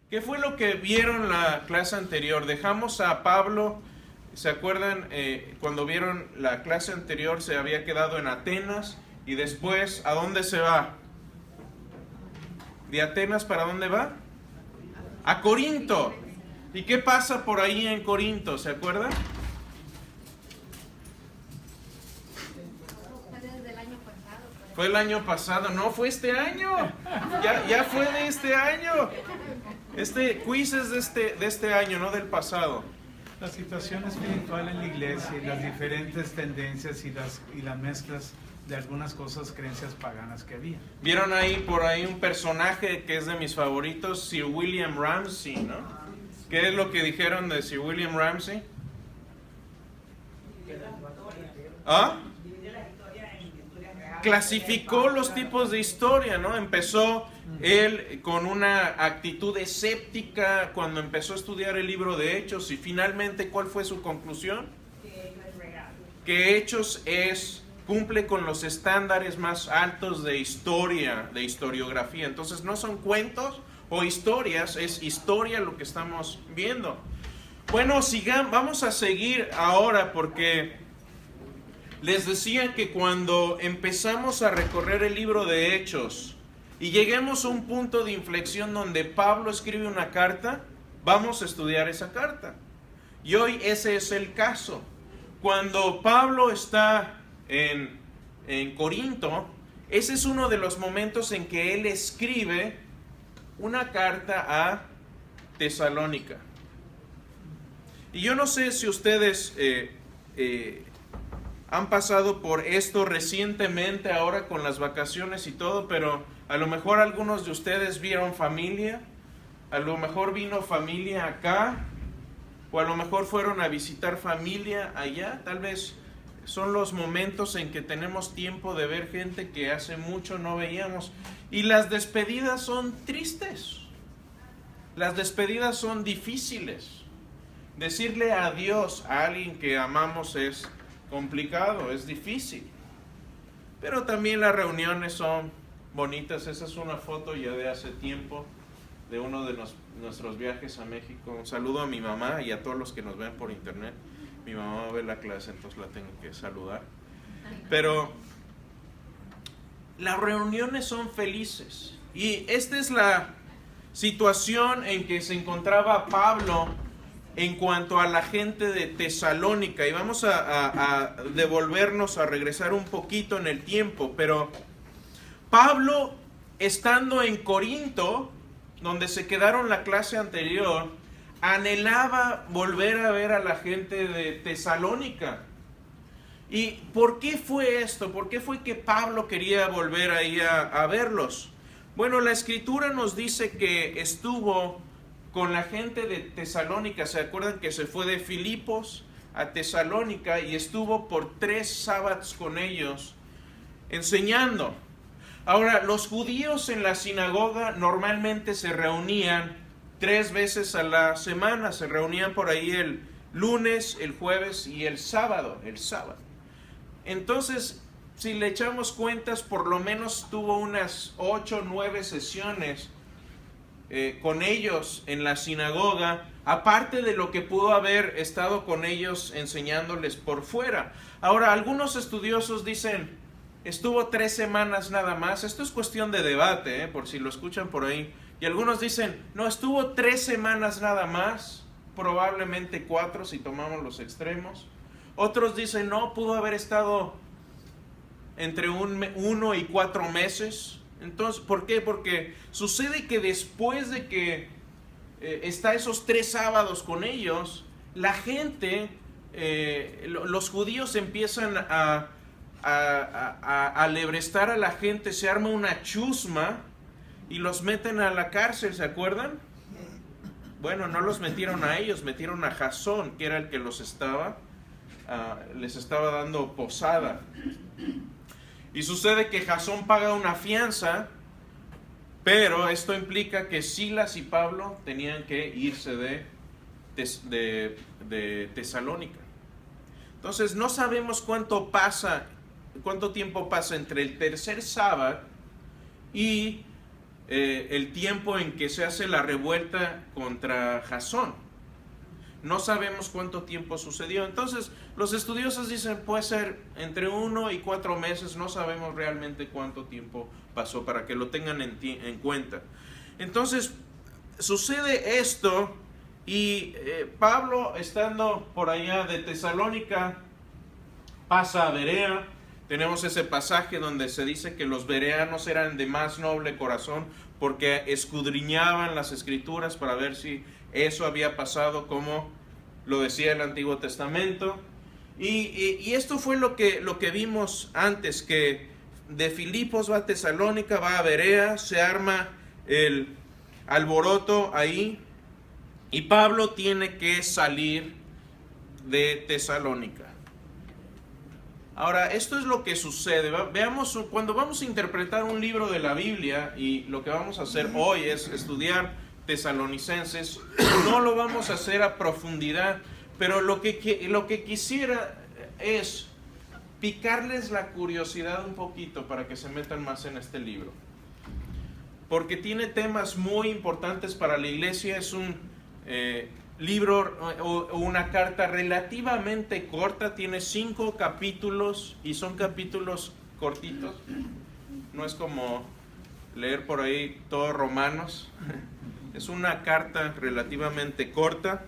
¿Qué fue lo que vieron la clase anterior? Dejamos a Pablo, ¿se acuerdan? Cuando vieron la clase anterior se había quedado en Atenas y después, ¿a dónde se va? ¿De Atenas para dónde va? A Corinto. ¿Y qué pasa por ahí en Corinto? ¿Se acuerdan? Fue el año pasado, no, fue este año. Ya fue de este año. Este quiz es de este año, no del pasado. La situación espiritual en la iglesia y las diferentes tendencias y las mezclas de algunas cosas, creencias paganas que había. Vieron ahí por ahí un personaje que es de mis favoritos, Sir William Ramsay, ¿no? ¿Qué es lo que dijeron de Sir William Ramsay? ¿Ah? Clasificó los tipos de historia, ¿no? Empezó él con una actitud escéptica cuando empezó a estudiar el libro de Hechos y finalmente, ¿cuál fue su conclusión? Que Hechos cumple con los estándares más altos de historia, de historiografía. Entonces no son cuentos o historias, es historia lo que estamos viendo. Bueno, vamos a seguir ahora porque les decía que cuando empezamos a recorrer el libro de Hechos y lleguemos a un punto de inflexión donde Pablo escribe una carta, vamos a estudiar esa carta. Y hoy ese es el caso. Cuando Pablo está en Corinto, ese es uno de los momentos en que él escribe una carta a Tesalónica. Y yo no sé si ustedes han pasado por esto recientemente, ahora con las vacaciones y todo, pero a lo mejor algunos de ustedes vieron familia, a lo mejor vino familia acá, o a lo mejor fueron a visitar familia allá. Tal vez son los momentos en que tenemos tiempo de ver gente que hace mucho no veíamos. Y las despedidas son tristes, las despedidas son difíciles. Decirle adiós a alguien que amamos es complicado, es difícil. Pero también las reuniones son bonitas. Esa es una foto ya de hace tiempo de uno de nuestros viajes a México. Un saludo a mi mamá y a todos los que nos ven por internet. Mi mamá ve la clase, entonces la tengo que saludar. Pero las reuniones son felices. Y esta es la situación en que se encontraba Pablo en cuanto a la gente de Tesalónica. Y vamos a devolvernos, a regresar un poquito en el tiempo. Pero Pablo, estando en Corinto, donde se quedaron la clase anterior, anhelaba volver a ver a la gente de Tesalónica. ¿Y por qué fue esto? ¿Por qué fue que Pablo quería volver ahí a verlos? Bueno, la escritura nos dice que estuvo con la gente de Tesalónica. ¿Se acuerdan que se fue de Filipos a Tesalónica y estuvo por 3 sábados con ellos enseñando? Ahora, los judíos en la sinagoga normalmente se reunían 3 veces a la semana. Se reunían por ahí el lunes, el jueves y el sábado. Entonces, si le echamos cuentas, por lo menos tuvo unas 8 o 9 sesiones con ellos en la sinagoga, aparte de lo que pudo haber estado con ellos enseñándoles por fuera. Ahora, algunos estudiosos dicen, estuvo 3 semanas nada más. Esto es cuestión de debate, por si lo escuchan por ahí. Y algunos dicen, no, estuvo 3 semanas nada más, probablemente 4 si tomamos los extremos. Otros dicen, no, pudo haber estado entre 1 y 4 meses. Entonces, ¿por qué? Porque sucede que después de que está esos 3 sábados con ellos, la gente, los judíos empiezan a alebrestar a la gente, se arma una chusma y los meten a la cárcel, ¿se acuerdan? Bueno, no los metieron a ellos, metieron a Jasón, que era el que les estaba dando posada. Y sucede que Jasón paga una fianza, pero esto implica que Silas y Pablo tenían que irse de Tesalónica. Entonces no sabemos cuánto tiempo pasa entre el tercer sábado y el tiempo en que se hace la revuelta contra Jasón. No sabemos cuánto tiempo sucedió. Entonces, los estudiosos dicen, puede ser entre 1 y 4 meses, no sabemos realmente cuánto tiempo pasó, para que lo tengan en cuenta. Entonces, sucede esto, y Pablo, estando por allá de Tesalónica, pasa a Berea. Tenemos ese pasaje donde se dice que los bereanos eran de más noble corazón, porque escudriñaban las escrituras para ver si eso había pasado como lo decía el Antiguo Testamento. Y esto fue lo que vimos antes, que de Filipos va a Tesalónica, va a Berea, se arma el alboroto ahí, y Pablo tiene que salir de Tesalónica. Ahora, esto es lo que sucede. Veamos, cuando vamos a interpretar un libro de la Biblia, y lo que vamos a hacer hoy es estudiar Tesalonicenses, no lo vamos a hacer a profundidad, pero lo que quisiera es picarles la curiosidad un poquito para que se metan más en este libro, porque tiene temas muy importantes para la iglesia. Es un libro o una carta relativamente corta, tiene 5 capítulos y son capítulos cortitos, no es como leer por ahí todos Romanos. Es una carta relativamente corta,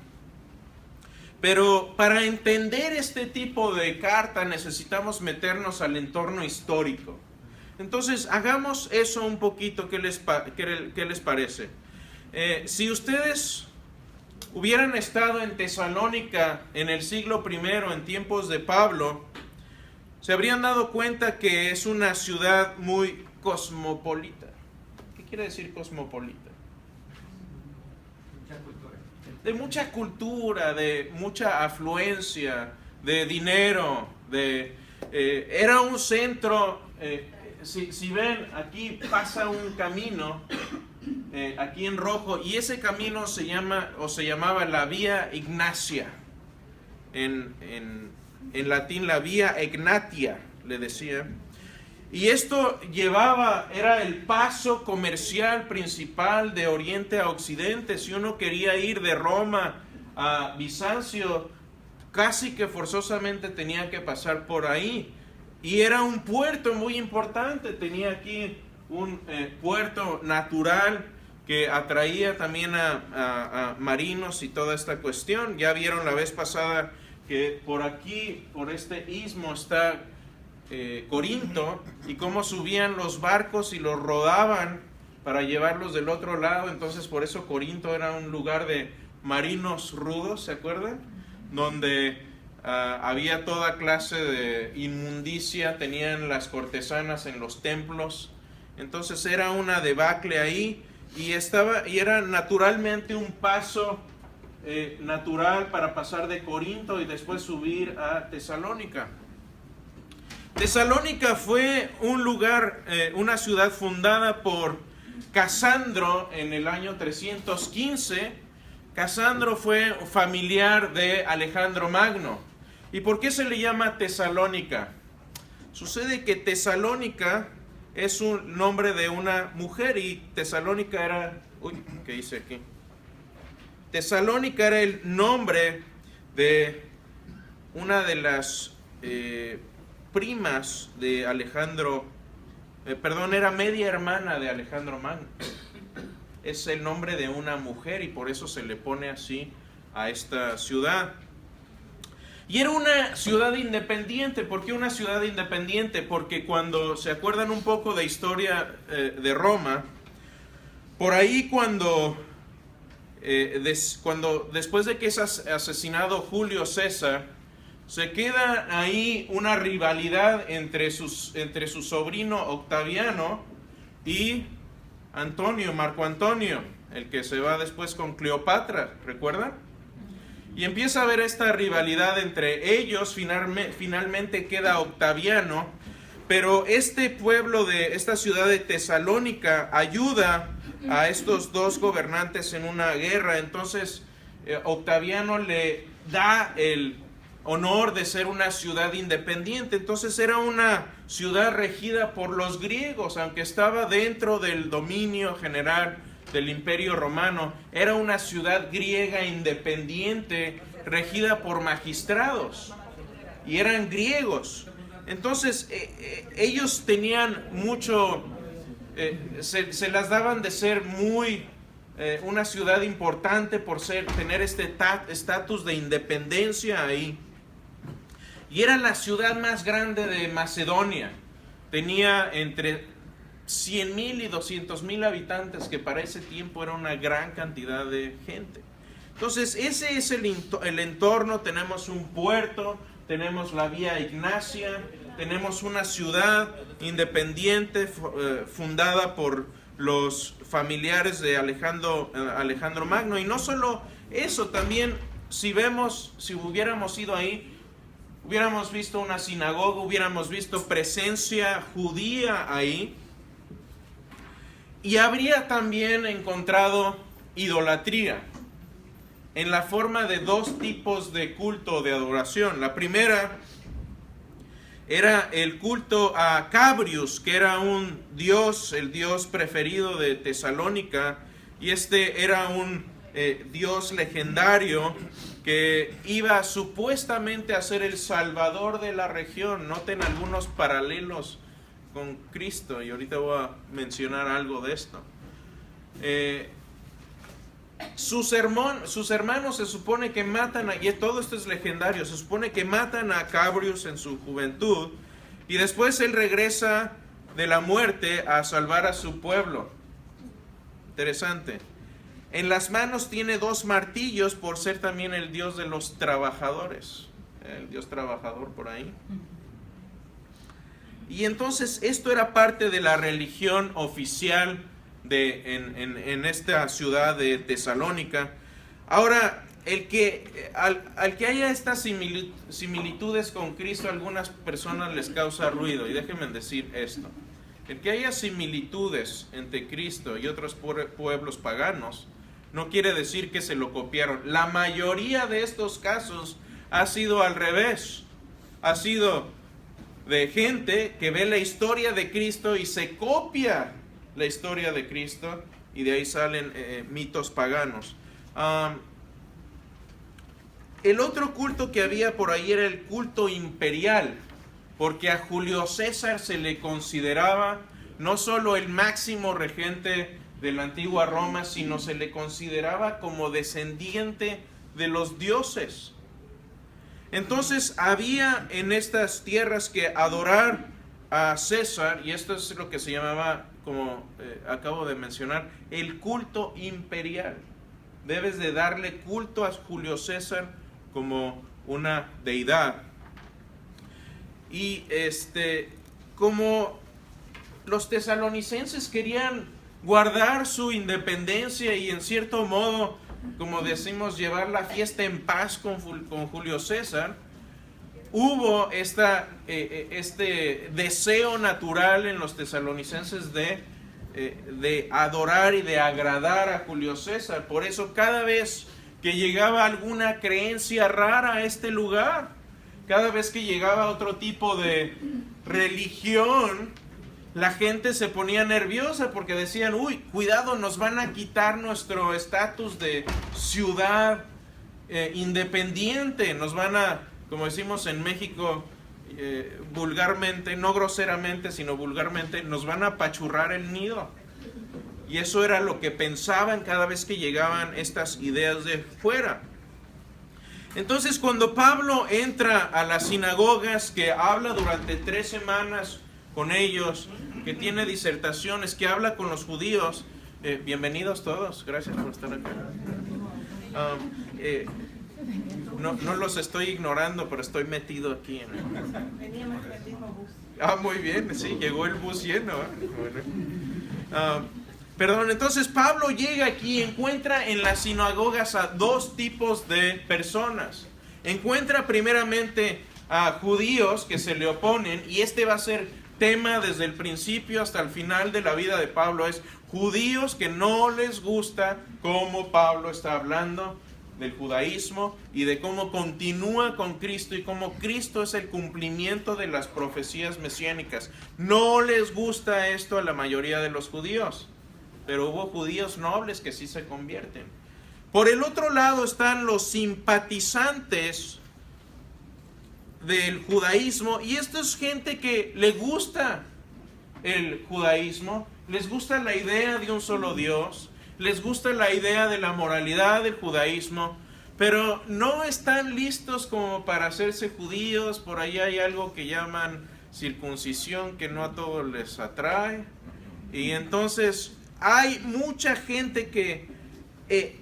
pero para entender este tipo de carta necesitamos meternos al entorno histórico. Entonces, hagamos eso un poquito. ¿Qué les parece? Si ustedes hubieran estado en Tesalónica en el siglo I, en tiempos de Pablo, se habrían dado cuenta que es una ciudad muy cosmopolita. ¿Qué quiere decir cosmopolita? De mucha cultura, de mucha afluencia, de dinero, era un centro. Si ven, aquí pasa un camino, aquí en rojo, y ese camino se llamaba la Vía Ignacia. En latín, la Vía Egnatia, le decían. Y esto era el paso comercial principal de Oriente a Occidente. Si uno quería ir de Roma a Bizancio, casi que forzosamente tenía que pasar por ahí. Y era un puerto muy importante, tenía aquí un puerto natural que atraía también a marinos y toda esta cuestión. Ya vieron la vez pasada que por aquí, por este istmo, está Corinto, y cómo subían los barcos y los rodaban para llevarlos del otro lado. Entonces, por eso Corinto era un lugar de marinos rudos, ¿se acuerdan? Donde había toda clase de inmundicia, tenían las cortesanas en los templos. Entonces era una debacle ahí, y era naturalmente un paso natural para pasar de Corinto y después subir a Tesalónica. Tesalónica fue un lugar, una ciudad fundada por Casandro en el año 315. Casandro fue familiar de Alejandro Magno. ¿Y por qué se le llama Tesalónica? Sucede que Tesalónica es un nombre de una mujer, y Tesalónica era... ¿qué hice aquí? Tesalónica era el nombre de una de las primas de Alejandro, era media hermana de Alejandro Magno. Es el nombre de una mujer, y por eso se le pone así a esta ciudad. Y era una ciudad independiente. ¿Por qué una ciudad independiente? Porque cuando se acuerdan un poco de historia de Roma, por ahí cuando después de que es asesinado Julio César, se queda ahí una rivalidad entre su sobrino Octaviano y Marco Antonio, el que se va después con Cleopatra, ¿recuerdan? Y empieza a haber esta rivalidad entre ellos. Finalmente queda Octaviano, pero este pueblo de esta ciudad de Tesalónica ayuda a estos dos gobernantes en una guerra. Entonces Octaviano le da honor de ser una ciudad independiente. Entonces era una ciudad regida por los griegos, aunque estaba dentro del dominio general del Imperio Romano. Era una ciudad griega independiente, regida por magistrados, y eran griegos. Entonces ellos tenían mucho, se las daban de ser muy una ciudad importante por tener este estatus de independencia ahí. Y era la ciudad más grande de Macedonia. Tenía entre 100,000 y 200,000 habitantes, que para ese tiempo era una gran cantidad de gente. Entonces ese es el entorno. Tenemos un puerto, tenemos la Vía Ignacia, tenemos una ciudad independiente fundada por los familiares de Alejandro Magno. Y no solo eso, también si hubiéramos ido ahí, hubiéramos visto una sinagoga, hubiéramos visto presencia judía ahí, y habría también encontrado idolatría en la forma de dos tipos de culto, de adoración. La primera era el culto a Cabrius, que era un dios, el dios preferido de Tesalónica, y este era un dios legendario que iba supuestamente a ser el salvador de la región. Noten algunos paralelos con Cristo, y ahorita voy a mencionar algo de esto. Sus hermanos se supone que matan, y todo esto es legendario, se supone que matan a Cabrius en su juventud, y después él regresa de la muerte a salvar a su pueblo. Interesante. En las manos tiene 2 martillos por ser también el dios de los trabajadores, el dios trabajador por ahí. Y entonces esto era parte de la religión oficial en esta ciudad de Tesalónica. Ahora, al que haya estas similitudes con Cristo, a algunas personas les causa ruido, y déjenme decir esto: el que haya similitudes entre Cristo y otros pueblos paganos no quiere decir que se lo copiaron. La mayoría de estos casos ha sido al revés. Ha sido de gente que ve la historia de Cristo y se copia la historia de Cristo, y de ahí salen mitos paganos. El otro culto que había por ahí era el culto imperial, porque a Julio César se le consideraba no solo el máximo regente de la antigua Roma, sino se le consideraba como descendiente de los dioses. Entonces había en estas tierras que adorar a César, y esto es lo que se llamaba, como acabo de mencionar, el culto imperial. Debes de darle culto a Julio César como una deidad. Y como los tesalonicenses querían guardar su independencia y en cierto modo, como decimos, llevar la fiesta en paz con Julio César, hubo este deseo natural en los tesalonicenses de adorar y de agradar a Julio César. Por eso cada vez que llegaba alguna creencia rara a este lugar, cada vez que llegaba otro tipo de religión, la gente se ponía nerviosa porque decían: uy, cuidado, nos van a quitar nuestro estatus de ciudad independiente, nos van a, como decimos en México vulgarmente, no groseramente, sino vulgarmente, nos van a apachurrar el nido. Y eso era lo que pensaban cada vez que llegaban estas ideas de fuera. Entonces, cuando Pablo entra a las sinagogas, que habla durante 3 semanas con ellos, que tiene disertaciones, que habla con los judíos, bienvenidos todos, gracias por estar acá. No los estoy ignorando, pero estoy metido aquí en Veníamos en el mismo bus. muy bien, sí, llegó el bus lleno. Perdón, entonces Pablo llega aquí y encuentra en las sinagogas a 2 tipos de personas. Encuentra primeramente a judíos que se le oponen, y este va a ser tema desde el principio hasta el final de la vida de Pablo. Es judíos que no les gusta cómo Pablo está hablando del judaísmo y de cómo continúa con Cristo y cómo Cristo es el cumplimiento de las profecías mesiánicas. No les gusta esto a la mayoría de los judíos, pero hubo judíos nobles que sí se convierten. Por el otro lado están los simpatizantes del judaísmo, y esto es gente que le gusta el judaísmo, les gusta la idea de un solo Dios, les gusta la idea de la moralidad del judaísmo, pero no están listos como para hacerse judíos. Por ahí hay algo que llaman circuncisión que no a todos les atrae, y entonces hay mucha gente que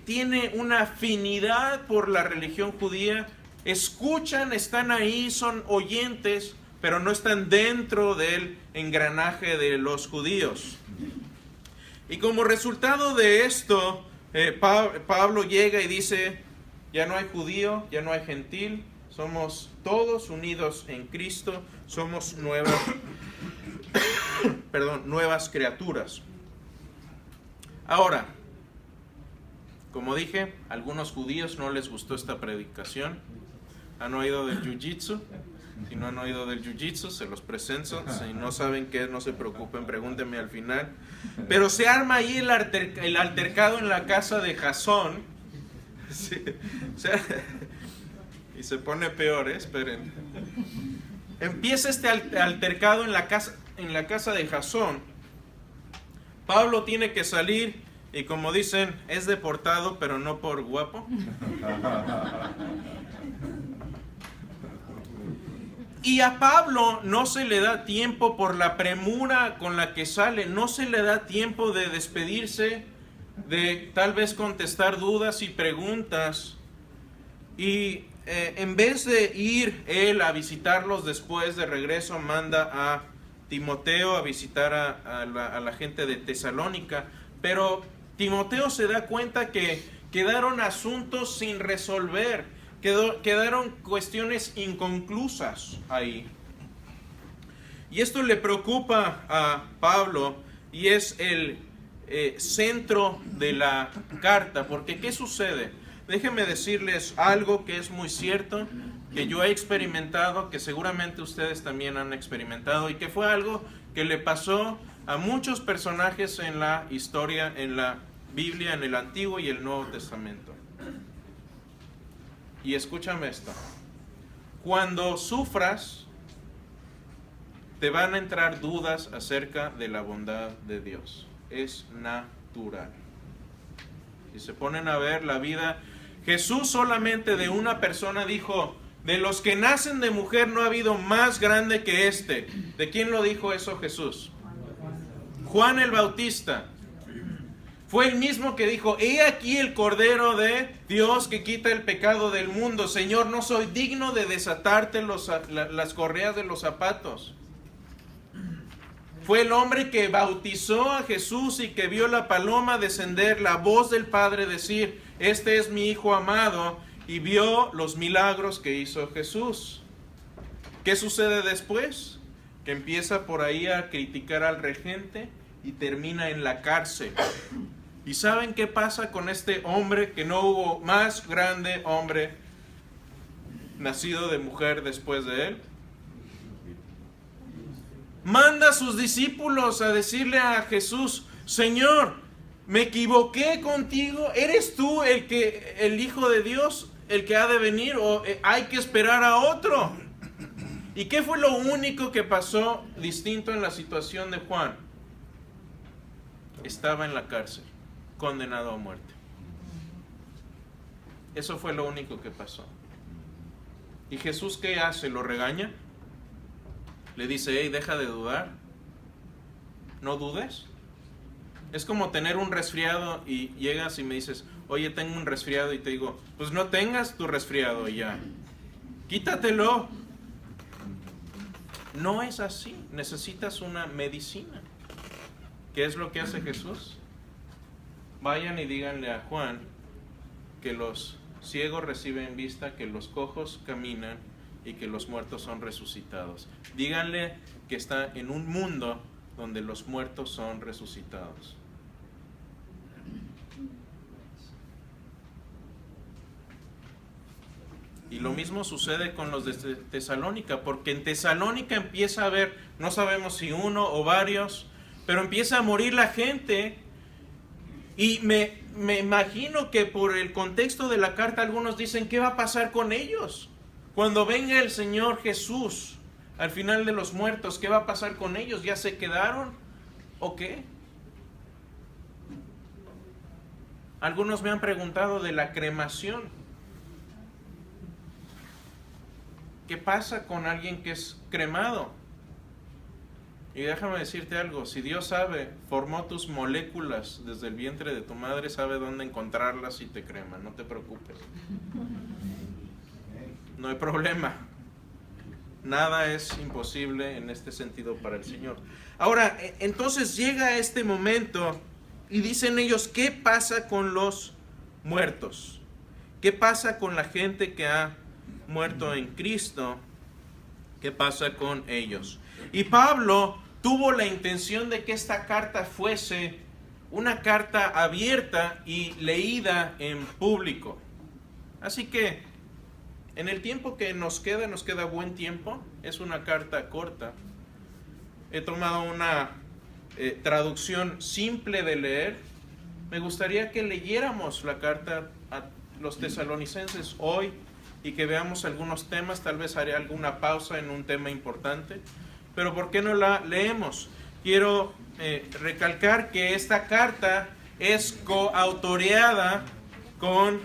tiene una afinidad por la religión judía, escuchan, están ahí, son oyentes, pero no están dentro del engranaje de los judíos. Y como resultado de esto, Pablo llega y dice, ya no hay judío, ya no hay gentil, somos todos unidos en Cristo, somos nuevas criaturas. Ahora, como dije, a algunos judíos no les gustó esta predicación. ¿Han oído del jiu-jitsu? Si no han oído del jiu-jitsu, se los presento. Si no saben qué es, no se preocupen, pregúntenme al final. Pero se arma ahí el altercado en la casa de Jasón. Sí, o sea, y se pone peor, esperen. Empieza este altercado en la casa de Jasón. Pablo tiene que salir y, como dicen, es deportado, pero no por guapo. Y a Pablo no se le da tiempo, por la premura con la que sale, no se le da tiempo de despedirse, de tal vez contestar dudas y preguntas. Y en vez de ir él a visitarlos después de regreso, manda a Timoteo a visitar a la gente de Tesalónica. Pero Timoteo se da cuenta que quedaron asuntos sin resolver. Quedaron cuestiones inconclusas ahí. Y esto le preocupa a Pablo y es el centro de la carta. Porque ¿qué sucede? Déjenme decirles algo que es muy cierto, que yo he experimentado, que seguramente ustedes también han experimentado, y que fue algo que le pasó a muchos personajes en la historia, en la Biblia, en el Antiguo y el Nuevo Testamento. Y escúchame esto, cuando sufras, te van a entrar dudas acerca de la bondad de Dios. Es natural. Si se ponen a ver la vida, Jesús solamente de una persona dijo, de los que nacen de mujer no ha habido más grande que este. ¿De quién lo dijo eso Jesús? Juan el Bautista. Fue el mismo que dijo, he aquí el Cordero de Dios que quita el pecado del mundo. Señor, no soy digno de desatarte las correas de los zapatos. Fue el hombre que bautizó a Jesús y que vio la paloma descender, la voz del Padre decir, este es mi Hijo amado, y vio los milagros que hizo Jesús. ¿Qué sucede después? Que empieza por ahí a criticar al regente y termina en la cárcel. ¿Y saben qué pasa con este hombre? Que no hubo más grande hombre nacido de mujer después de él. Manda a sus discípulos a decirle a Jesús, Señor, me equivoqué contigo, ¿eres tú el Hijo de Dios, el que ha de venir, o hay que esperar a otro? ¿Y qué fue lo único que pasó distinto en la situación de Juan? Estaba en la cárcel, condenado a muerte. Eso fue lo único que pasó. ¿Y Jesús qué hace? ¿Lo regaña? Le dice, hey, deja de dudar. No dudes. Es como tener un resfriado y llegas y me dices, oye, tengo un resfriado, y te digo, pues no tengas tu resfriado y ya. Quítatelo. No es así. Necesitas una medicina. ¿Qué es lo que hace Jesús? Vayan y díganle a Juan que los ciegos reciben vista, que los cojos caminan y que los muertos son resucitados. Díganle que está en un mundo donde los muertos son resucitados. Y lo mismo sucede con los de Tesalónica, porque en Tesalónica empieza a haber, no sabemos si uno o varios, pero empieza a morir la gente. Y me imagino que por el contexto de la carta algunos dicen, ¿qué va a pasar con ellos? Cuando venga el Señor Jesús al final de los muertos, ¿qué va a pasar con ellos? ¿Ya se quedaron o qué? Algunos me han preguntado de la cremación. ¿Qué pasa con alguien que es cremado? Y déjame decirte algo, si Dios sabe, formó tus moléculas desde el vientre de tu madre, sabe dónde encontrarlas y te crema, no te preocupes. No hay problema. Nada es imposible en este sentido para el Señor. Ahora, entonces llega este momento y dicen ellos, ¿qué pasa con los muertos? ¿Qué pasa con la gente que ha muerto en Cristo? ¿Qué pasa con ellos? Y Pablo tuvo la intención de que esta carta fuese una carta abierta y leída en público. Así que en el tiempo que nos queda buen tiempo, es una carta corta. He tomado una traducción simple de leer. Me gustaría que leyéramos la carta a los tesalonicenses hoy y que veamos algunos temas. Tal vez haré alguna pausa en un tema importante, pero ¿por qué no la leemos? Quiero recalcar que esta carta es coautoreada con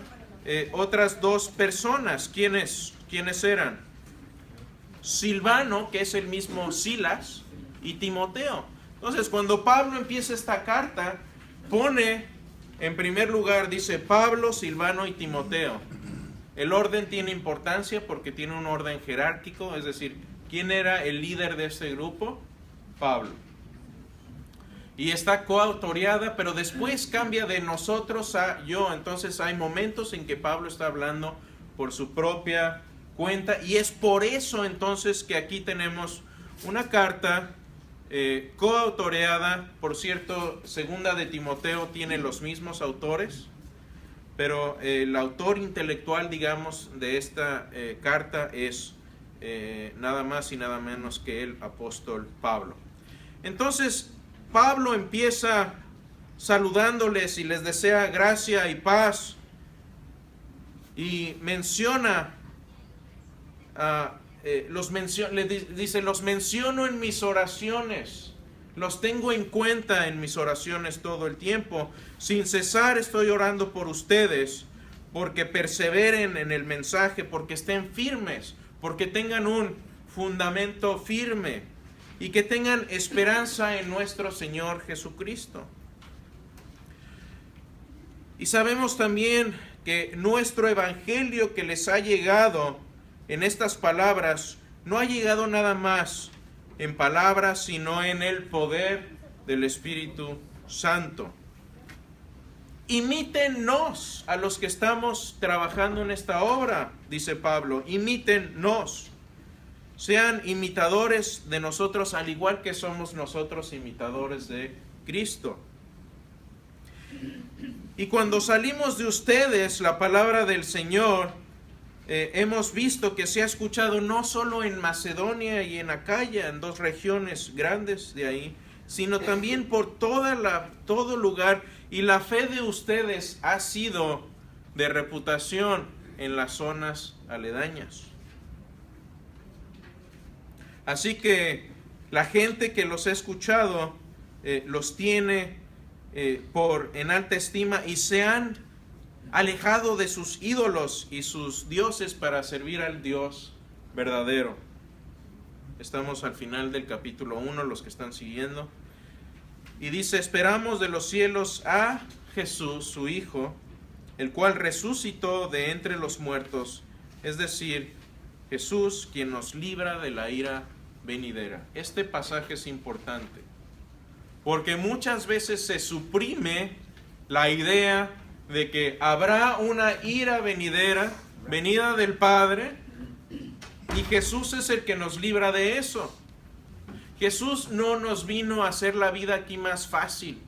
otras dos personas. ¿Quiénes eran? Silvano, que es el mismo Silas, y Timoteo. Entonces, cuando Pablo empieza esta carta, pone en primer lugar, dice Pablo, Silvano y Timoteo. El orden tiene importancia porque tiene un orden jerárquico, es decir, ¿quién era el líder de este grupo? Pablo. Y está coautoreada, pero después cambia de nosotros a yo. Entonces hay momentos en que Pablo está hablando por su propia cuenta, y es por eso entonces que aquí tenemos una carta coautoreada. Por cierto, segunda de Timoteo tiene los mismos autores, pero el autor intelectual, digamos, de esta carta es nada más y nada menos que el apóstol Pablo. Entonces, Pablo empieza saludándoles y les desea gracia y paz, y menciona, dice, los menciono en mis oraciones, los tengo en cuenta en mis oraciones todo el tiempo, sin cesar estoy orando por ustedes, porque perseveren en el mensaje, porque estén firmes, porque tengan un fundamento firme, y que tengan esperanza en nuestro Señor Jesucristo. Y sabemos también que nuestro evangelio que les ha llegado en estas palabras, no ha llegado nada más en palabras, sino en el poder del Espíritu Santo. Imítennos a los que estamos trabajando en esta obra, dice Pablo, imítennos. Sean imitadores de nosotros, al igual que somos nosotros imitadores de Cristo. Y cuando salimos de ustedes, la palabra del Señor, hemos visto que se ha escuchado no solo en Macedonia y en Acaya, en dos regiones grandes de ahí, sino también por todo lugar. Y la fe de ustedes ha sido de reputación en las zonas aledañas. Así que la gente que los ha escuchado los tiene en alta estima, y se han alejado de sus ídolos y sus dioses para servir al Dios verdadero. Estamos al final del capítulo 1, los que están siguiendo. Y dice, esperamos de los cielos a Jesús, su Hijo, el cual resucitó de entre los muertos, es decir, Jesús, quien nos libra de la ira venidera. Este pasaje es importante, porque muchas veces se suprime la idea de que habrá una ira venidera, venida del Padre, y Jesús es el que nos libra de eso. Jesús no nos vino a hacer la vida aquí más fácil,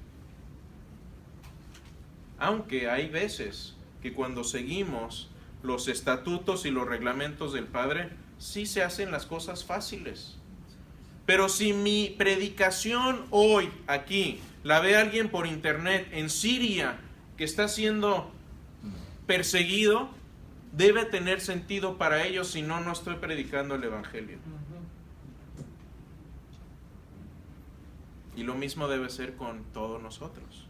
aunque hay veces que cuando seguimos los estatutos y los reglamentos del Padre, sí se hacen las cosas fáciles. Pero si mi predicación hoy aquí la ve alguien por internet en Siria que está siendo perseguido, debe tener sentido para ellos, si no, no estoy predicando el Evangelio. Y lo mismo debe ser con todos nosotros.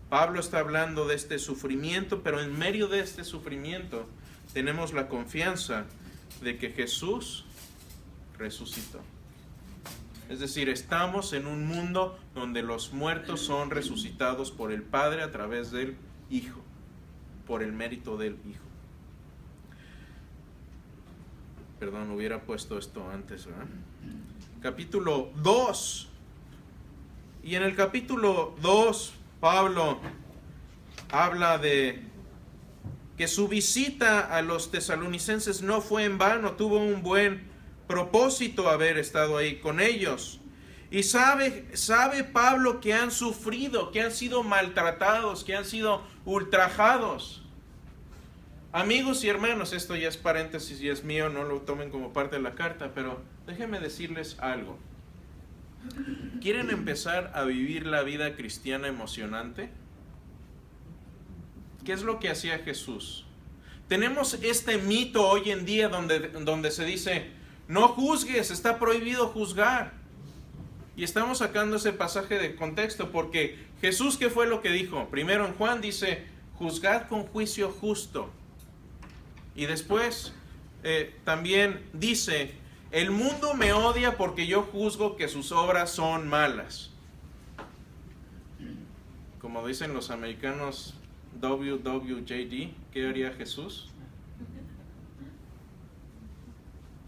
Pablo está hablando de este sufrimiento, pero en medio de este sufrimiento tenemos la confianza de que Jesús resucitó. Es decir, estamos en un mundo donde los muertos son resucitados por el Padre a través del Hijo, por el mérito del Hijo. Perdón, hubiera puesto esto antes, ¿verdad? Capítulo 2. Y en el capítulo 2, Pablo habla de que su visita a los tesalonicenses no fue en vano, tuvo un buen propósito haber estado ahí con ellos. Y sabe Pablo que han sufrido, que han sido maltratados, que han sido ultrajados. Amigos y hermanos, esto ya es paréntesis y es mío, no lo tomen como parte de la carta, pero déjenme decirles algo. ¿Quieren empezar a vivir la vida cristiana emocionante? ¿Qué es lo que hacía Jesús? Tenemos este mito hoy en día donde se dice, no juzgues, está prohibido juzgar. Y estamos sacando ese pasaje de contexto porque Jesús, ¿qué fue lo que dijo? Primero en Juan dice, juzgad con juicio justo. Y después también dice, el mundo me odia porque yo juzgo que sus obras son malas. Como dicen los americanos, WWJD, ¿qué haría Jesús?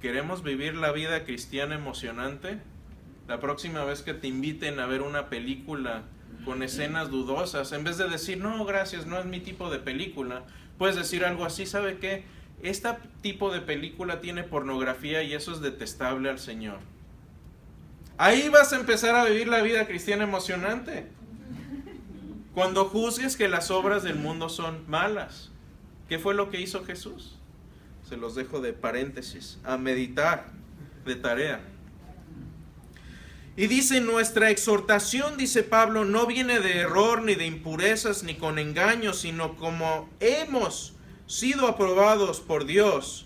¿Queremos vivir la vida cristiana emocionante? La próxima vez que te inviten a ver una película con escenas dudosas, en vez de decir, no, gracias, no es mi tipo de película, puedes decir algo así, ¿sabe qué? Este tipo de película tiene pornografía y eso es detestable al Señor. Ahí vas a empezar a vivir la vida cristiana emocionante. Cuando juzgues que las obras del mundo son malas. ¿Qué fue lo que hizo Jesús? Se los dejo de paréntesis, a meditar, de tarea. Y dice, nuestra exhortación, dice Pablo, no viene de error, ni de impurezas, ni con engaños, sino como hemos sido aprobados por Dios,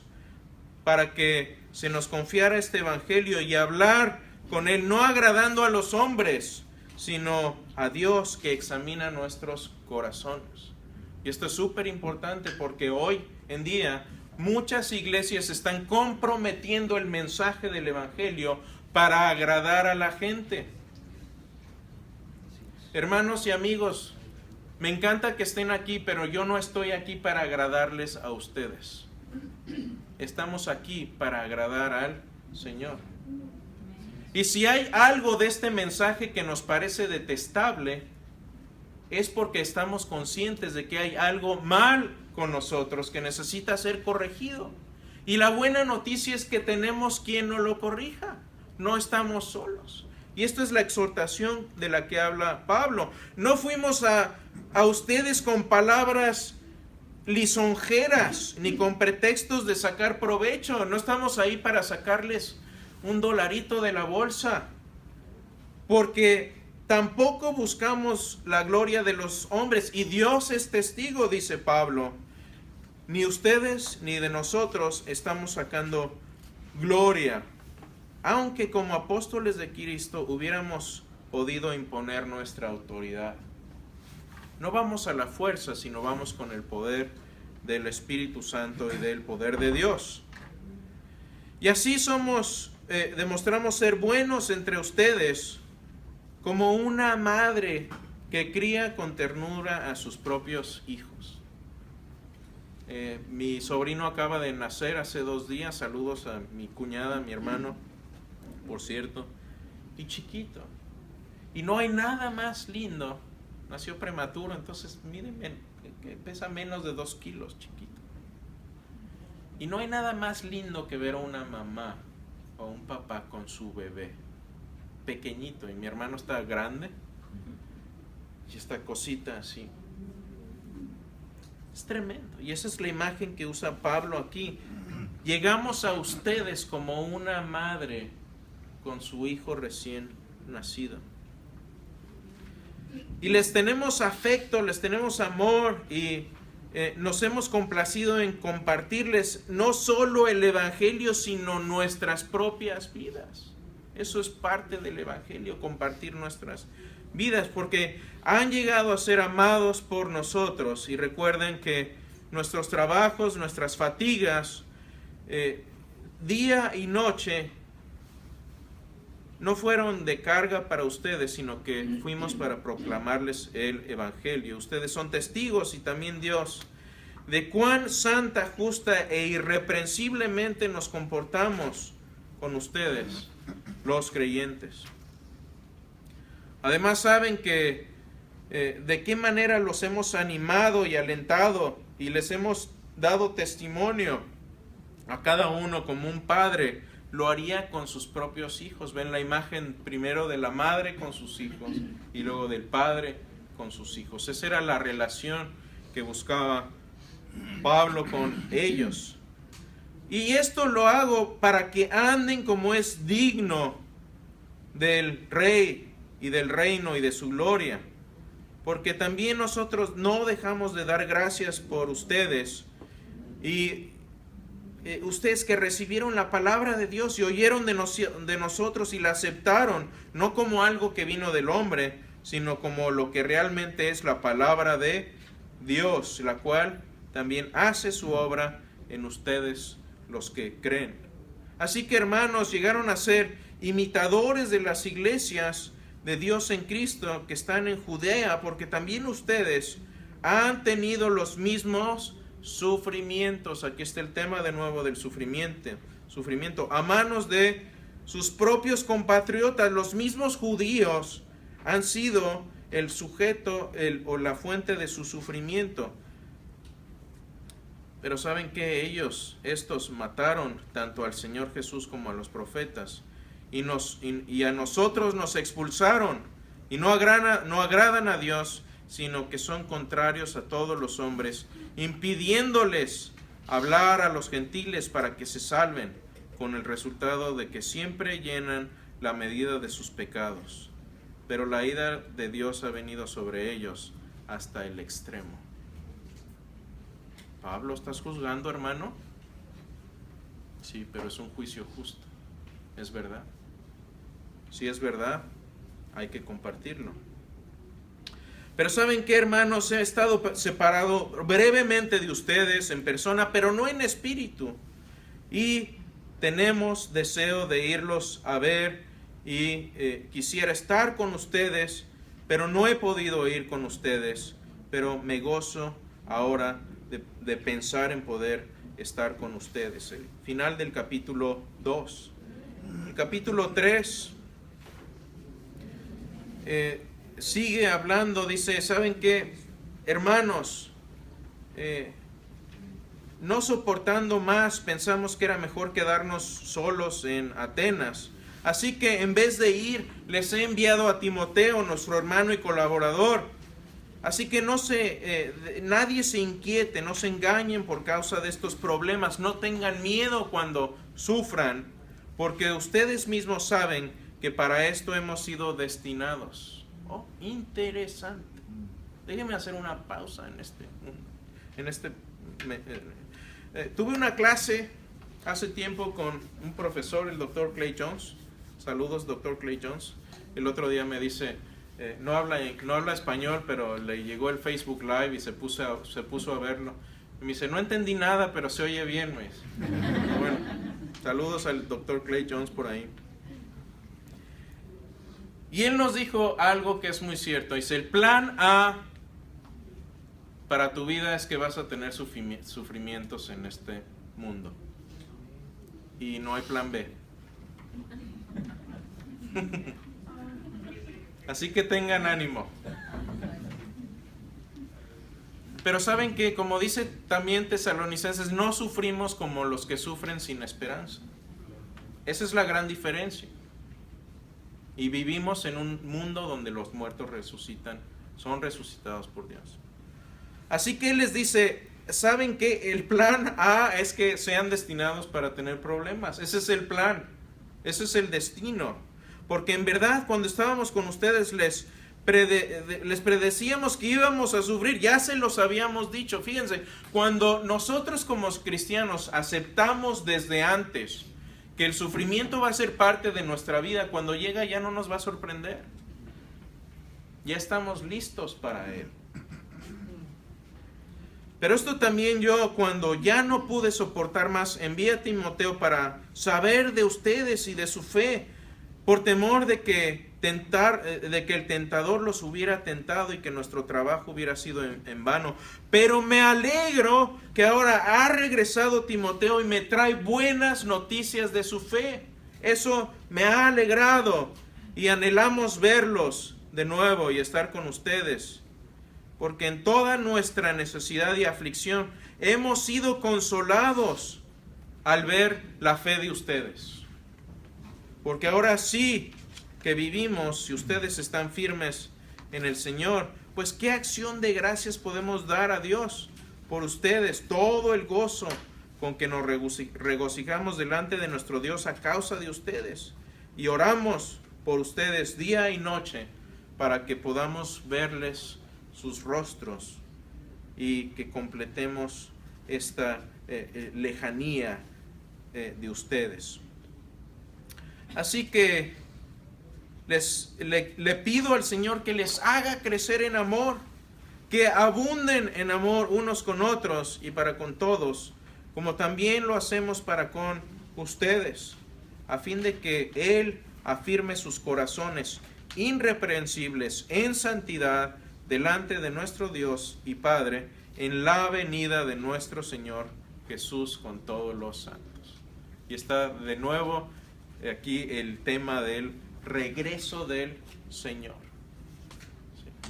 para que se nos confiara este evangelio y hablar con él, no agradando a los hombres, sino a Dios que examina nuestros corazones. Y esto es súper importante porque hoy en día muchas iglesias están comprometiendo el mensaje del evangelio para agradar a la gente. Hermanos y amigos, me encanta que estén aquí, pero yo no estoy aquí para agradarles a ustedes. Estamos aquí para agradar al Señor. Y si hay algo de este mensaje que nos parece detestable, es porque estamos conscientes de que hay algo mal con nosotros que necesita ser corregido. Y la buena noticia es que tenemos quien nos lo corrija. No estamos solos. Y esta es la exhortación de la que habla Pablo. No fuimos a ustedes con palabras lisonjeras, ni con pretextos de sacar provecho. No estamos ahí para sacarles $1 de la bolsa. Porque tampoco buscamos la gloria de los hombres. Y Dios es testigo, dice Pablo. Ni ustedes ni de nosotros estamos sacando gloria. Aunque como apóstoles de Cristo hubiéramos podido imponer nuestra autoridad. No vamos a la fuerza, sino vamos con el poder del Espíritu Santo y del poder de Dios. Y así demostramos ser buenos entre ustedes, como una madre que cría con ternura a sus propios hijos. Mi sobrino acaba de nacer hace 2 días. Saludos a mi cuñada, mi hermano, por cierto, y chiquito. Y no hay nada más lindo. Nació prematuro, entonces miren, pesa menos de 2 kilos, chiquito. Y no hay nada más lindo que ver a una mamá o un papá con su bebé pequeñito. Y mi hermano está grande y esta cosita así. Es tremendo. Y esa es la imagen que usa Pablo aquí. Llegamos a ustedes como una madre con su hijo recién nacido. Y les tenemos afecto, les tenemos amor y nos hemos complacido en compartirles no solo el Evangelio, sino nuestras propias vidas. Eso es parte del Evangelio, compartir nuestras vidas, porque han llegado a ser amados por nosotros. Y recuerden que nuestros trabajos, nuestras fatigas, día y noche, no fueron de carga para ustedes, sino que fuimos para proclamarles el Evangelio. Ustedes son testigos, y también Dios, de cuán santa, justa e irreprensiblemente nos comportamos con ustedes, los creyentes. Además saben que de qué manera los hemos animado y alentado, y les hemos dado testimonio a cada uno como un padre lo haría con sus propios hijos. Ven la imagen primero de la madre con sus hijos y luego del padre con sus hijos. Esa era la relación que buscaba Pablo con ellos. Y esto lo hago para que anden como es digno del Rey y del reino y de su gloria. Porque también nosotros no dejamos de dar gracias por ustedes. Y ustedes que recibieron la palabra de Dios y oyeron de nosotros y la aceptaron, no como algo que vino del hombre, sino como lo que realmente es la palabra de Dios, la cual también hace su obra en ustedes los que creen. Así que, hermanos, llegaron a ser imitadores de las iglesias de Dios en Cristo que están en Judea, porque también ustedes han tenido los mismos sufrimientos. Aquí está el tema de nuevo del sufrimiento a manos de sus propios compatriotas. Los mismos judíos han sido el sujeto o la fuente de su sufrimiento. Pero saben que estos mataron tanto al Señor Jesús como a los profetas, y a nosotros nos expulsaron, y no agradan a Dios, sino que son contrarios a todos los hombres, impidiéndoles hablar a los gentiles para que se salven, con el resultado de que siempre llenan la medida de sus pecados. Pero la ira de Dios ha venido sobre ellos hasta el extremo. Pablo, ¿estás juzgando, hermano? Sí, pero es un juicio justo. ¿Es verdad? Si es verdad, hay que compartirlo. Pero ¿saben qué, hermanos? He estado separado brevemente de ustedes en persona, pero no en espíritu. Y tenemos deseo de irlos a ver, y quisiera estar con ustedes, pero no he podido ir con ustedes. Pero me gozo ahora de pensar en poder estar con ustedes. El final del capítulo 2. El capítulo 3 sigue hablando, dice, ¿saben qué? Hermanos, no soportando más, pensamos que era mejor quedarnos solos en Atenas. Así que en vez de ir, les he enviado a Timoteo, nuestro hermano y colaborador. Así que nadie se inquiete, no se engañen por causa de estos problemas. No tengan miedo cuando sufran, porque ustedes mismos saben que para esto hemos sido destinados. Oh, interesante. Déjenme hacer una pausa tuve una clase hace tiempo con un profesor, el Dr. Clay Jones. Saludos, Dr. Clay Jones. El otro día me dice, no habla español, pero le llegó el Facebook Live y se puso a verlo. Y me dice, no entendí nada, pero se oye bien, me dice. Bueno, saludos al Dr. Clay Jones por ahí. Y él nos dijo algo que es muy cierto. Dice, el plan A para tu vida es que vas a tener sufrimientos en este mundo. Y no hay plan B. Así que tengan ánimo. Pero saben que, como dice también Tesalonicenses, no sufrimos como los que sufren sin esperanza. Esa es la gran diferencia. Y vivimos en un mundo donde los muertos son resucitados por Dios. Así que Él les dice, ¿saben qué? El plan A es que sean destinados para tener problemas. Ese es el plan. Ese es el destino. Porque en verdad, cuando estábamos con ustedes, les predecíamos que íbamos a sufrir. Ya se los habíamos dicho. Fíjense, cuando nosotros como cristianos aceptamos desde antes que el sufrimiento va a ser parte de nuestra vida, cuando llega ya no nos va a sorprender. Ya estamos listos para él. Pero esto también yo, cuando ya no pude soportar más, envié a Timoteo para saber de ustedes y de su fe, por temor de que el tentador los hubiera tentado y que nuestro trabajo hubiera sido en vano. Pero me alegro que ahora ha regresado Timoteo y me trae buenas noticias de su fe. Eso me ha alegrado y anhelamos verlos de nuevo y estar con ustedes. Porque en toda nuestra necesidad y aflicción hemos sido consolados al ver la fe de ustedes. Porque ahora sí que vivimos, si ustedes están firmes en el Señor, pues qué acción de gracias podemos dar a Dios por ustedes, todo el gozo con que nos regocijamos delante de nuestro Dios a causa de ustedes. Y oramos por ustedes día y noche para que podamos verles sus rostros y que completemos esta lejanía de ustedes. Así que le pido al Señor que les haga crecer en amor, que abunden en amor unos con otros y para con todos, como también lo hacemos para con ustedes, a fin de que Él afirme sus corazones irreprensibles en santidad delante de nuestro Dios y Padre en la venida de nuestro Señor Jesús con todos los santos. Y está de nuevo aquí el tema del regreso del Señor. Sí.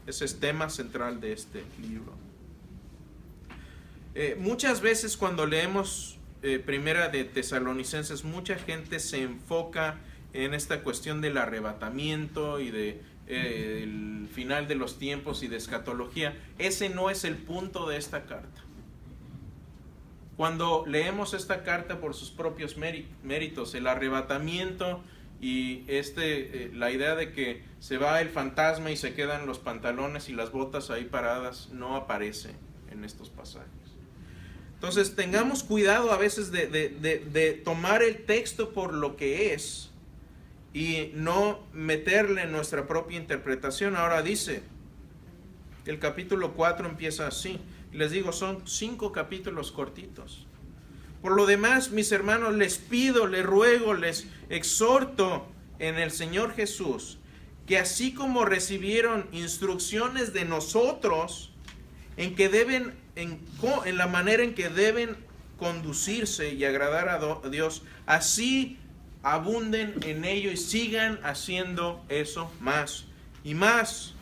Ese es tema central de este libro. Muchas veces cuando leemos Primera de Tesalonicenses, mucha gente se enfoca en esta cuestión del arrebatamiento y de el final de los tiempos y de escatología. Ese no es el punto de esta carta. Cuando leemos esta carta por sus propios méritos, el arrebatamiento y la idea de que se va el fantasma y se quedan los pantalones y las botas ahí paradas, no aparece en estos pasajes. Entonces tengamos cuidado a veces de tomar el texto por lo que es y no meterle nuestra propia interpretación. Ahora dice, el capítulo 4 empieza así. Les digo, son 5 capítulos cortitos. Por lo demás, mis hermanos, les pido, les ruego, les exhorto en el Señor Jesús, que así como recibieron instrucciones de nosotros, en la manera en que deben conducirse y agradar a Dios, así abunden en ello y sigan haciendo eso más y más.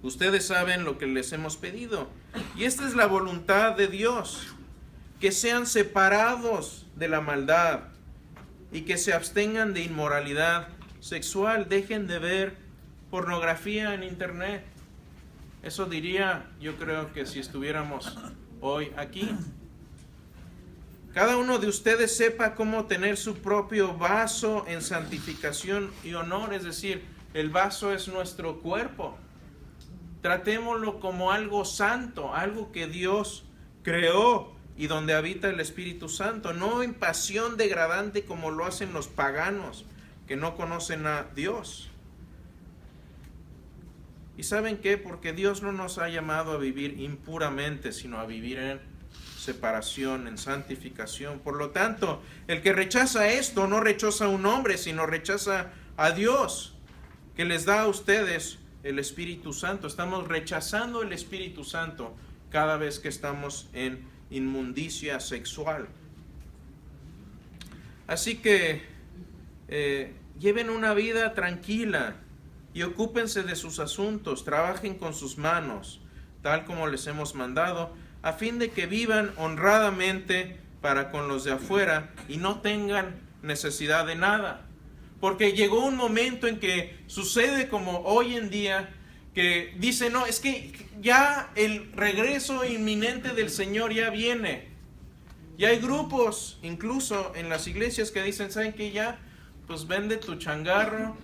Ustedes saben lo que les hemos pedido. Y esta es la voluntad de Dios, que sean separados de la maldad y que se abstengan de inmoralidad sexual. Dejen de ver pornografía en internet. Eso diría, yo creo que si estuviéramos hoy aquí. Cada uno de ustedes sepa cómo tener su propio vaso en santificación y honor, es decir, el vaso es nuestro cuerpo. Tratémoslo como algo santo, algo que Dios creó y donde habita el Espíritu Santo, no en pasión degradante como lo hacen los paganos que no conocen a Dios. ¿Y saben qué? Porque Dios no nos ha llamado a vivir impuramente, sino a vivir en separación, en santificación. Por lo tanto, el que rechaza esto no rechaza a un hombre, sino rechaza a Dios, que les da a ustedes el Espíritu Santo. Estamos rechazando el Espíritu Santo cada vez que estamos en inmundicia sexual. Así que lleven una vida tranquila y ocúpense de sus asuntos, trabajen con sus manos, tal como les hemos mandado, a fin de que vivan honradamente para con los de afuera y no tengan necesidad de nada. Porque llegó un momento en que sucede como hoy en día, que dice, no, es que ya el regreso inminente del Señor ya viene. Y hay grupos, incluso en las iglesias, que dicen, ¿saben qué? Ya, pues vende tu changarro,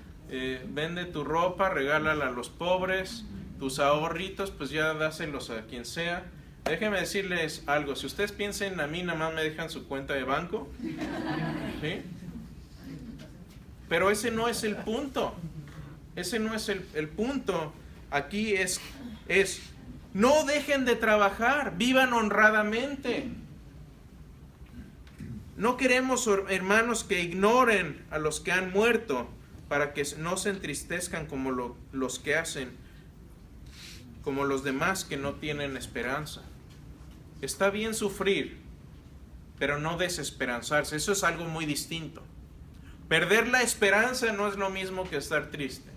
vende tu ropa, regálala a los pobres, tus ahorritos, pues ya dáselos a quien sea. Déjenme decirles algo, si ustedes piensan a mí, nada más me dejan su cuenta de banco, ¿sí? Pero ese no es el punto, ese no es el punto. Aquí es, no dejen de trabajar, vivan honradamente. No queremos, hermanos, que ignoren a los que han muerto para que no se entristezcan como los que hacen, como los demás que no tienen esperanza. Está bien sufrir, pero no desesperanzarse. Eso es algo muy distinto. Perder la esperanza no es lo mismo que estar triste.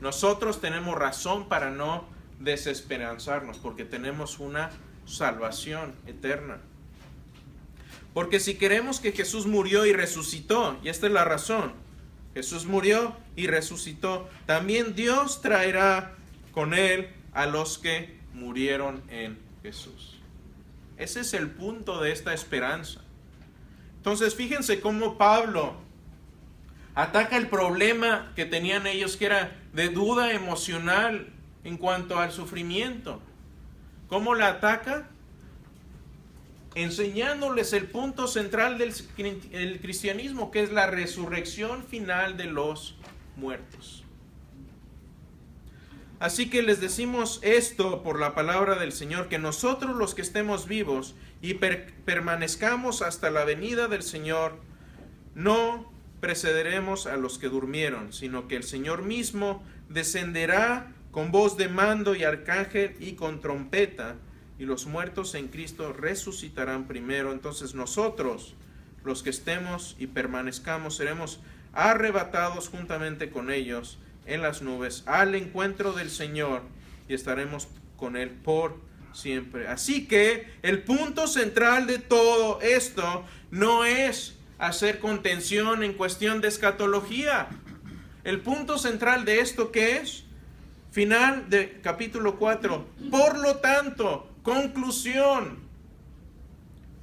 Nosotros tenemos razón para no desesperanzarnos, porque tenemos una salvación eterna. Porque si queremos que Jesús murió y resucitó, y esta es la razón, Jesús murió y resucitó, también Dios traerá con él a los que murieron en Jesús. Ese es el punto de esta esperanza. Entonces, fíjense cómo Pablo ataca el problema que tenían ellos, que era de duda emocional en cuanto al sufrimiento. ¿Cómo la ataca? Enseñándoles el punto central del cristianismo, que es la resurrección final de los muertos. Así que les decimos esto por la palabra del Señor, que nosotros los que estemos vivos y permanezcamos hasta la venida del Señor, no precederemos a los que durmieron, sino que el Señor mismo descenderá con voz de mando y arcángel y con trompeta, y los muertos en Cristo resucitarán primero. Entonces nosotros, los que estemos y permanezcamos, seremos arrebatados juntamente con ellos en las nubes al encuentro del Señor, y estaremos con Él por siempre. Así que el punto central de todo esto no es hacer contención en cuestión de escatología. El punto central de esto, ¿qué es? Final de capítulo 4. Por lo tanto, conclusión,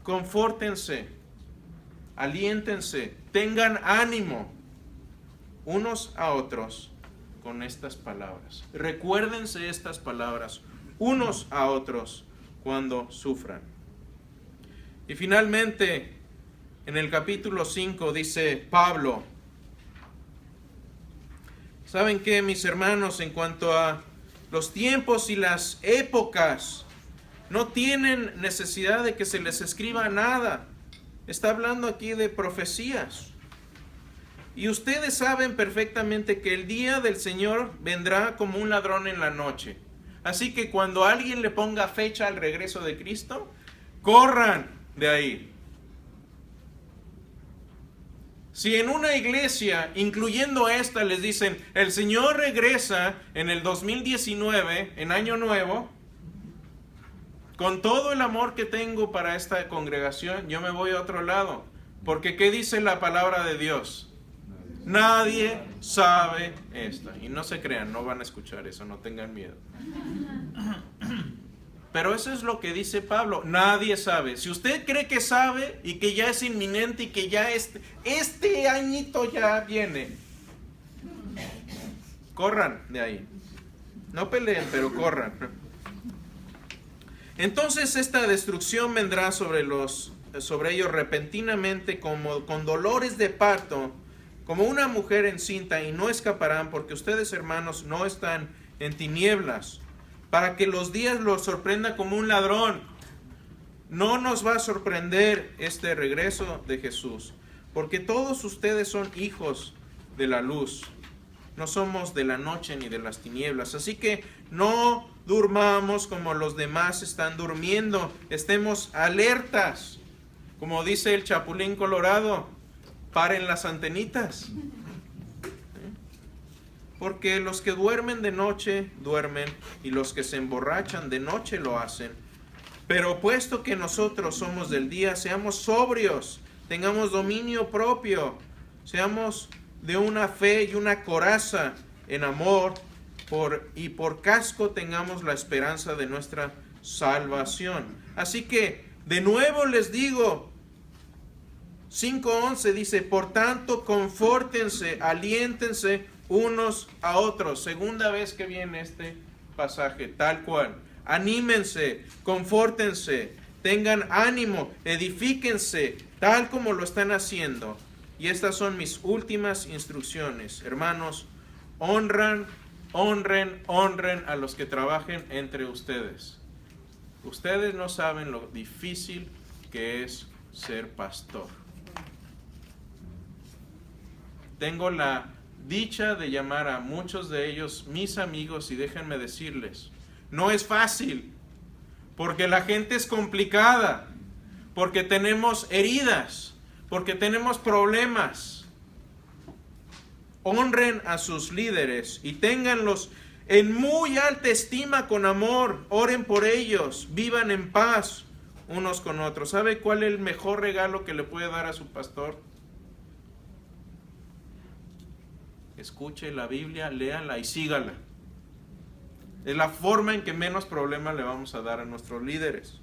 confórtense, aliéntense, tengan ánimo unos a otros con estas palabras. Recuérdense estas palabras unos a otros cuando sufran. Y finalmente, en el capítulo 5 dice Pablo, ¿saben qué, mis hermanos? En cuanto a los tiempos y las épocas, no tienen necesidad de que se les escriba nada. Está hablando aquí de profecías. Y ustedes saben perfectamente que el día del Señor vendrá como un ladrón en la noche. Así que cuando alguien le ponga fecha al regreso de Cristo, corran de ahí. Si en una iglesia, incluyendo esta, les dicen, el Señor regresa en el 2019, en Año Nuevo, con todo el amor que tengo para esta congregación, yo me voy a otro lado. Porque ¿qué dice la palabra de Dios? Nadie sabe esto. Y no se crean, no van a escuchar eso, no tengan miedo. Pero eso es lo que dice Pablo, nadie sabe. Si usted cree que sabe y que ya es inminente y que ya este añito ya viene, corran de ahí. No peleen, pero corran. Entonces esta destrucción vendrá sobre ellos repentinamente, como con dolores de parto, como una mujer encinta, y no escaparán, porque ustedes, hermanos, no están en tinieblas, para que los días los sorprenda como un ladrón. No nos va a sorprender este regreso de Jesús, porque todos ustedes son hijos de la luz. No somos de la noche ni de las tinieblas. Así que no durmamos como los demás están durmiendo. Estemos alertas. Como dice el Chapulín Colorado, paren las antenitas. Porque los que duermen de noche duermen, y los que se emborrachan de noche lo hacen. Pero puesto que nosotros somos del día, seamos sobrios, tengamos dominio propio, seamos de una fe y una coraza en amor, por casco tengamos la esperanza de nuestra salvación. Así que, de nuevo les digo, 5:11 dice, por tanto, confórtense, aliéntense unos a otros. Segunda vez que viene este pasaje, tal cual. Anímense, confórtense, tengan ánimo, edifíquense, tal como lo están haciendo. Y estas son mis últimas instrucciones. Hermanos, honren a los que trabajen entre ustedes. Ustedes no saben lo difícil que es ser pastor. Tengo la dicha de llamar a muchos de ellos mis amigos y déjenme decirles, no es fácil, porque la gente es complicada, porque tenemos heridas, porque tenemos problemas. Honren a sus líderes y ténganlos en muy alta estima con amor. Oren por ellos, vivan en paz unos con otros. ¿Sabe cuál es el mejor regalo que le puede dar a su pastor? Escuche la Biblia, léala y sígala. Es la forma en que menos problemas le vamos a dar a nuestros líderes.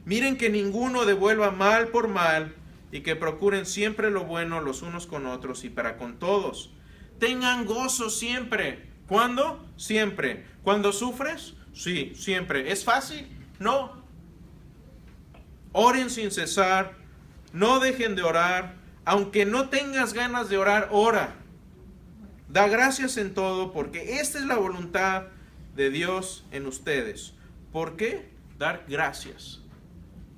Miren que ninguno devuelva mal por mal y que procuren siempre lo bueno los unos con otros y para con todos. Tengan gozo siempre. ¿Cuándo? Siempre. ¿Cuándo sufres? Sí, siempre. ¿Es fácil? No. Oren sin cesar. No dejen de orar. Aunque no tengas ganas de orar, ora. Da gracias en todo, porque esta es la voluntad de Dios en ustedes. ¿Por qué? Dar gracias.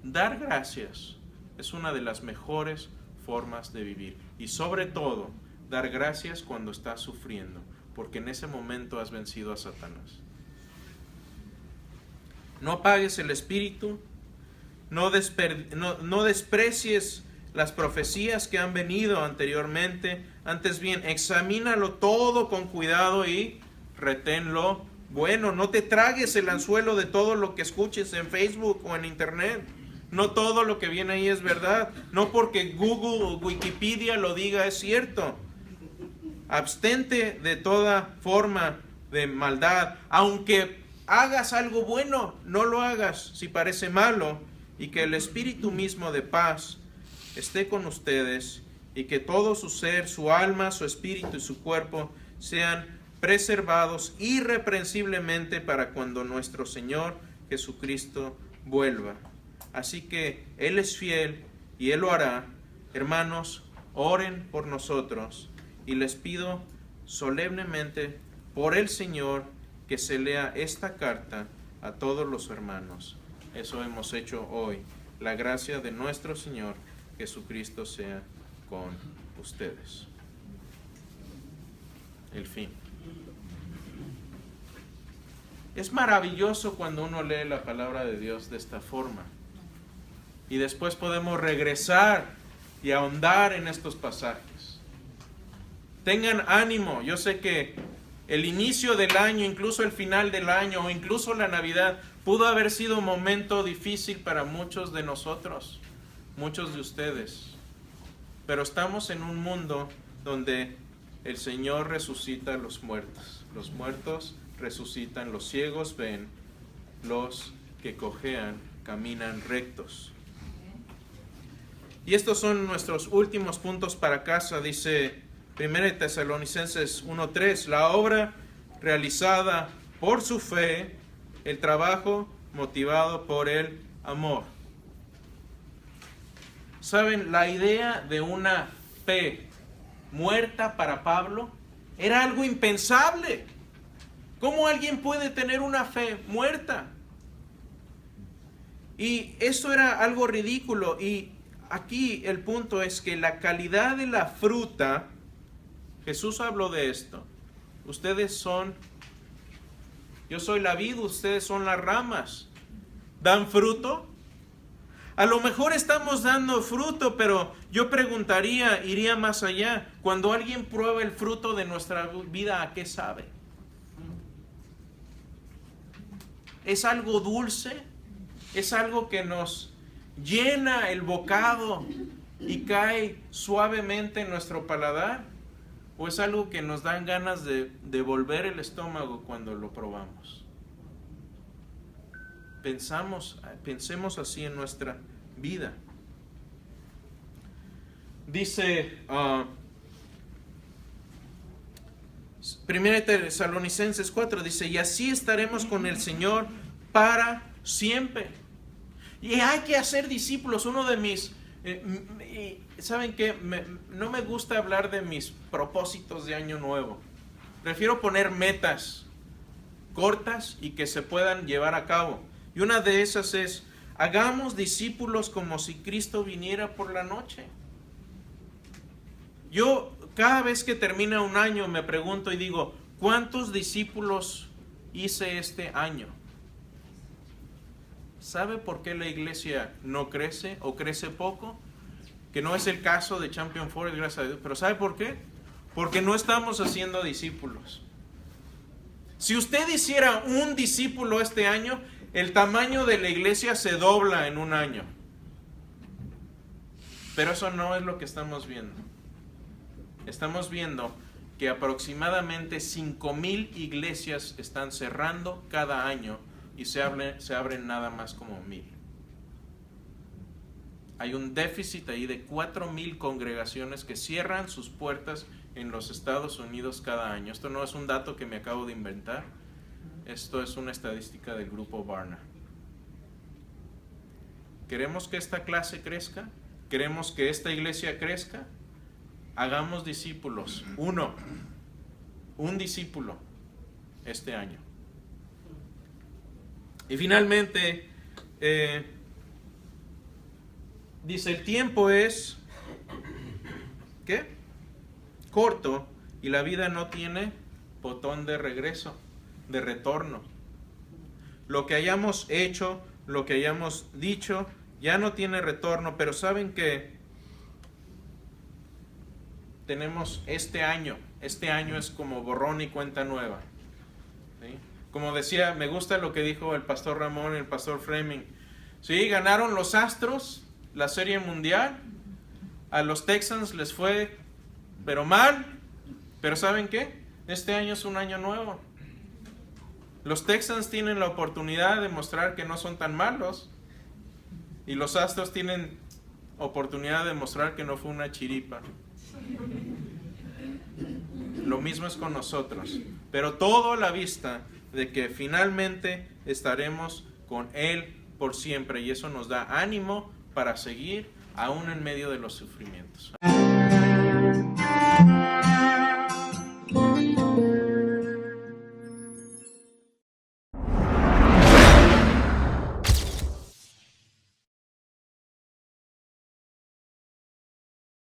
Dar gracias es una de las mejores formas de vivir. Y sobre todo, dar gracias cuando estás sufriendo, porque en ese momento has vencido a Satanás. No apagues el espíritu, no desprecies las profecías que han venido anteriormente. Antes bien, examínalo todo con cuidado y reténlo bueno. No te tragues el anzuelo de todo lo que escuches en Facebook o en Internet. No todo lo que viene ahí es verdad. No porque Google o Wikipedia lo diga es cierto. Abstente de toda forma de maldad. Aunque hagas algo bueno, no lo hagas si parece malo. Y que el Espíritu mismo de paz esté con ustedes y que todo su ser, su alma, su espíritu y su cuerpo sean preservados irreprensiblemente para cuando nuestro Señor Jesucristo vuelva. Así que Él es fiel y Él lo hará. Hermanos, oren por nosotros y les pido solemnemente por el Señor que se lea esta carta a todos los hermanos. Eso hemos hecho hoy. La gracia de nuestro Señor Jesucristo sea con ustedes. El fin. Es maravilloso cuando uno lee la palabra de Dios de esta forma. Y después podemos regresar y ahondar en estos pasajes. Tengan ánimo. Yo sé que el inicio del año, incluso el final del año o incluso la Navidad pudo haber sido un momento difícil para muchos de nosotros, muchos de ustedes. Pero estamos en un mundo donde el Señor resucita a los muertos. Los muertos resucitan, los ciegos ven, los que cojean caminan rectos. Y estos son nuestros últimos puntos para casa. Dice 1 Tesalonicenses 1:3, la obra realizada por su fe, el trabajo motivado por el amor. ¿Saben? La idea de una fe muerta para Pablo era algo impensable. ¿Cómo alguien puede tener una fe muerta? Y eso era algo ridículo. Y aquí el punto es que la calidad de la fruta, Jesús habló de esto. Ustedes son, yo soy la vid, ustedes son las ramas. ¿Dan fruto? A lo mejor estamos dando fruto, pero yo preguntaría, iría más allá. Cuando alguien prueba el fruto de nuestra vida, ¿a qué sabe? ¿Es algo dulce? ¿Es algo que nos llena el bocado y cae suavemente en nuestro paladar? ¿O es algo que nos dan ganas de devolver el estómago cuando lo probamos? Pensemos así en nuestra vida. Dice 1 Tesalonicenses 4, dice, y así estaremos con el Señor para siempre. Y hay que hacer discípulos. Uno de mis, ¿saben qué? No me gusta hablar de mis propósitos de año nuevo. Prefiero poner metas cortas y que se puedan llevar a cabo. Y una de esas es, hagamos discípulos como si Cristo viniera por la noche. Yo cada vez que termina un año me pregunto y digo, ¿cuántos discípulos hice este año? ¿Sabe por qué la iglesia no crece o crece poco? Que no es el caso de Champion Forest, gracias a Dios. ¿Pero sabe por qué? Porque no estamos haciendo discípulos. Si usted hiciera un discípulo este año, el tamaño de la iglesia se dobla en un año. Pero eso no es lo que estamos viendo. Estamos viendo que aproximadamente 5,000 iglesias están cerrando cada año y se abren nada más como 1,000. Hay un déficit ahí de 4,000 congregaciones que cierran sus puertas en los Estados Unidos cada año. Esto no es un dato que me acabo de inventar. Esto es una estadística del grupo Barna. ¿Queremos que esta clase crezca? ¿Queremos que esta iglesia crezca? Hagamos discípulos. Un discípulo este año. Y finalmente, dice, el tiempo es, ¿qué? Corto, y la vida no tiene botón de regreso, de retorno. Lo que hayamos hecho, lo que hayamos dicho, ya no tiene retorno, pero ¿saben qué? Tenemos este año es como borrón y cuenta nueva. ¿Sí? Como decía, me gusta lo que dijo el pastor Ramón y el pastor Fleming. Sí, ganaron los Astros la Serie Mundial. A los Texans les fue, pero mal. Pero ¿saben qué? Este año es un año nuevo. Los Texans tienen la oportunidad de mostrar que no son tan malos. Y los Astros tienen oportunidad de mostrar que no fue una chiripa. Lo mismo es con nosotros. Pero todo a la vista de que finalmente estaremos con Él por siempre. Y eso nos da ánimo para seguir aún en medio de los sufrimientos.